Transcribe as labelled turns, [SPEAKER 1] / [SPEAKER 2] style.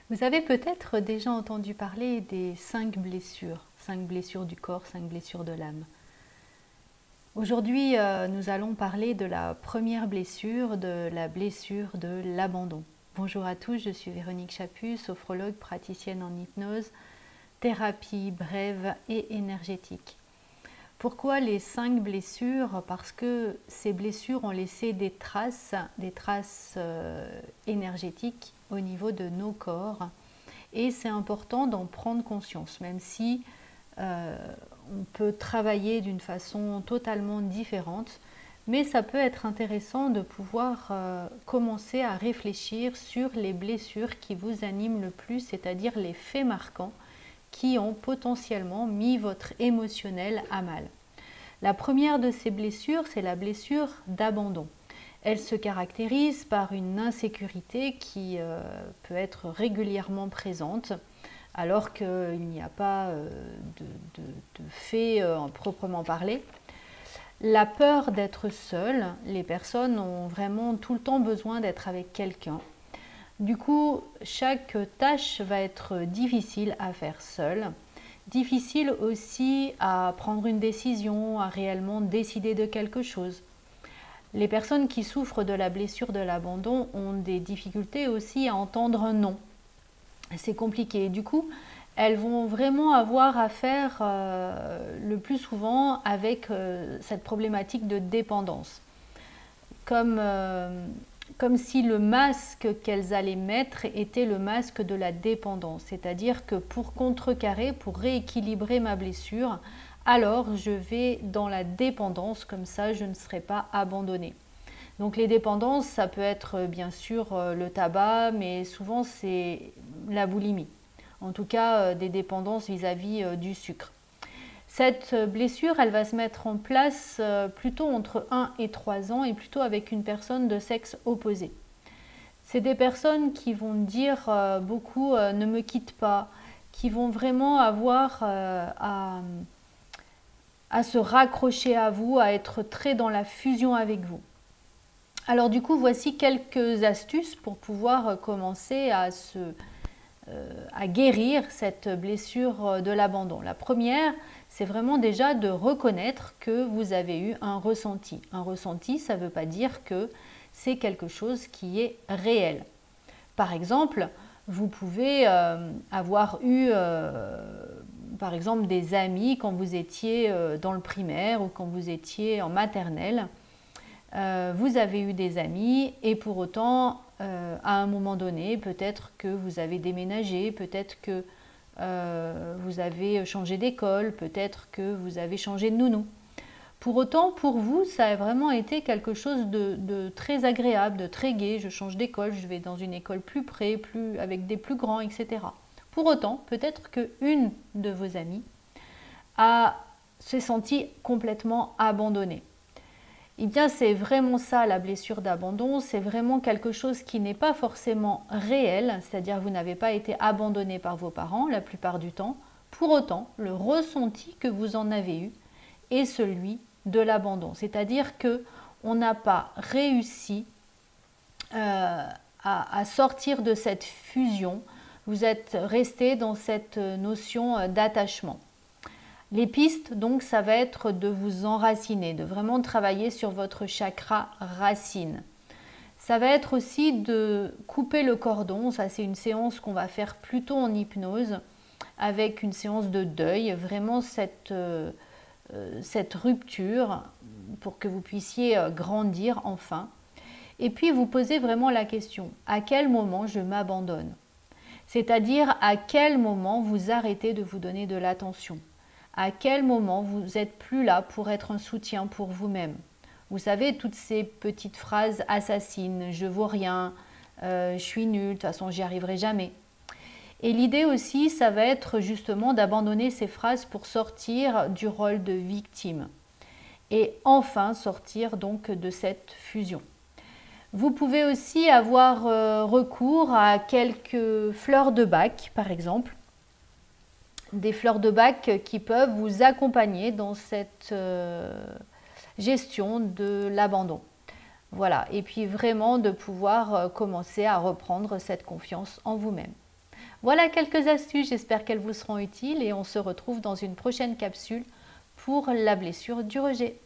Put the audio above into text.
[SPEAKER 1] Vous avez peut-être déjà entendu parler des 5 blessures du corps, 5 blessures de l'âme. Aujourd'hui, nous allons parler de la première blessure, de la blessure de l'abandon. Bonjour à tous, je suis Véronique Chaput, sophrologue, praticienne en hypnose, thérapie brève et énergétique. Pourquoi les 5 blessures? Parce que ces blessures ont laissé des traces énergétiques au niveau de nos corps. Et c'est important d'en prendre conscience, même si on peut travailler d'une façon totalement différente. Mais ça peut être intéressant de pouvoir commencer à réfléchir sur les blessures qui vous animent le plus, c'est-à-dire les faits marquants qui ont potentiellement mis votre émotionnel à mal. La première de ces blessures, c'est la blessure d'abandon. Elle se caractérise par une insécurité qui peut être régulièrement présente, alors qu'il n'y a pas de fait proprement parlé. La peur d'être seule, les personnes ont vraiment tout le temps besoin d'être avec quelqu'un. Du coup, chaque tâche va être difficile à faire seule. Difficile aussi à prendre une décision, à réellement décider de quelque chose. Les personnes qui souffrent de la blessure de l'abandon ont des difficultés aussi à entendre un non. C'est compliqué. Du coup, elles vont vraiment avoir à faire le plus souvent avec cette problématique de dépendance. Comme si le masque qu'elles allaient mettre était le masque de la dépendance. C'est-à-dire que pour contrecarrer, pour rééquilibrer ma blessure, alors je vais dans la dépendance, comme ça je ne serai pas abandonnée. Donc les dépendances, ça peut être bien sûr le tabac, mais souvent c'est la boulimie. En tout cas, des dépendances vis-à-vis du sucre. Cette blessure, elle va se mettre en place plutôt entre 1 et 3 ans et plutôt avec une personne de sexe opposé. C'est des personnes qui vont dire beaucoup ne me quitte pas, qui vont vraiment avoir à se raccrocher à vous, à être très dans la fusion avec vous. Alors du coup, voici quelques astuces pour pouvoir commencer à guérir cette blessure de l'abandon. La première, c'est vraiment déjà de reconnaître que vous avez eu un ressenti. Un ressenti, ça ne veut pas dire que c'est quelque chose qui est réel. Par exemple, vous pouvez avoir eu par exemple des amis quand vous étiez dans le primaire ou quand vous étiez en maternelle. Vous avez eu des amis et pour autant, à un moment donné, peut-être que vous avez déménagé, peut-être que vous avez changé d'école, peut-être que vous avez changé de nounou. Pour autant, pour vous, ça a vraiment été quelque chose de très agréable, de très gai. Je change d'école, je vais dans une école plus près, avec des plus grands, etc. Pour autant, peut-être qu'une de vos amies s'est sentie complètement abandonnée. Eh bien, c'est vraiment ça la blessure d'abandon, c'est vraiment quelque chose qui n'est pas forcément réel, c'est-à-dire que vous n'avez pas été abandonné par vos parents la plupart du temps. Pour autant, le ressenti que vous en avez eu est celui de l'abandon, c'est-à-dire que on n'a pas réussi à sortir de cette fusion, vous êtes resté dans cette notion d'attachement. Les pistes, donc, ça va être de vous enraciner, de vraiment travailler sur votre chakra racine. Ça va être aussi de couper le cordon, ça c'est une séance qu'on va faire plutôt en hypnose, avec une séance de deuil, vraiment cette rupture pour que vous puissiez grandir enfin. Et puis vous posez vraiment la question, à quel moment je m'abandonne? C'est-à-dire à quel moment vous arrêtez de vous donner de l'attention? À quel moment vous n'êtes plus là pour être un soutien pour vous-même? Vous savez, toutes ces petites phrases assassines, je vaux rien, je suis nulle, de toute façon j'y arriverai jamais. Et l'idée aussi, ça va être justement d'abandonner ces phrases pour sortir du rôle de victime. Et enfin sortir donc de cette fusion. Vous pouvez aussi avoir recours à quelques fleurs de bac, par exemple. Des fleurs de bac qui peuvent vous accompagner dans cette gestion de l'abandon. Voilà, et puis vraiment de pouvoir commencer à reprendre cette confiance en vous-même. Voilà quelques astuces, j'espère qu'elles vous seront utiles et on se retrouve dans une prochaine capsule pour la blessure du rejet.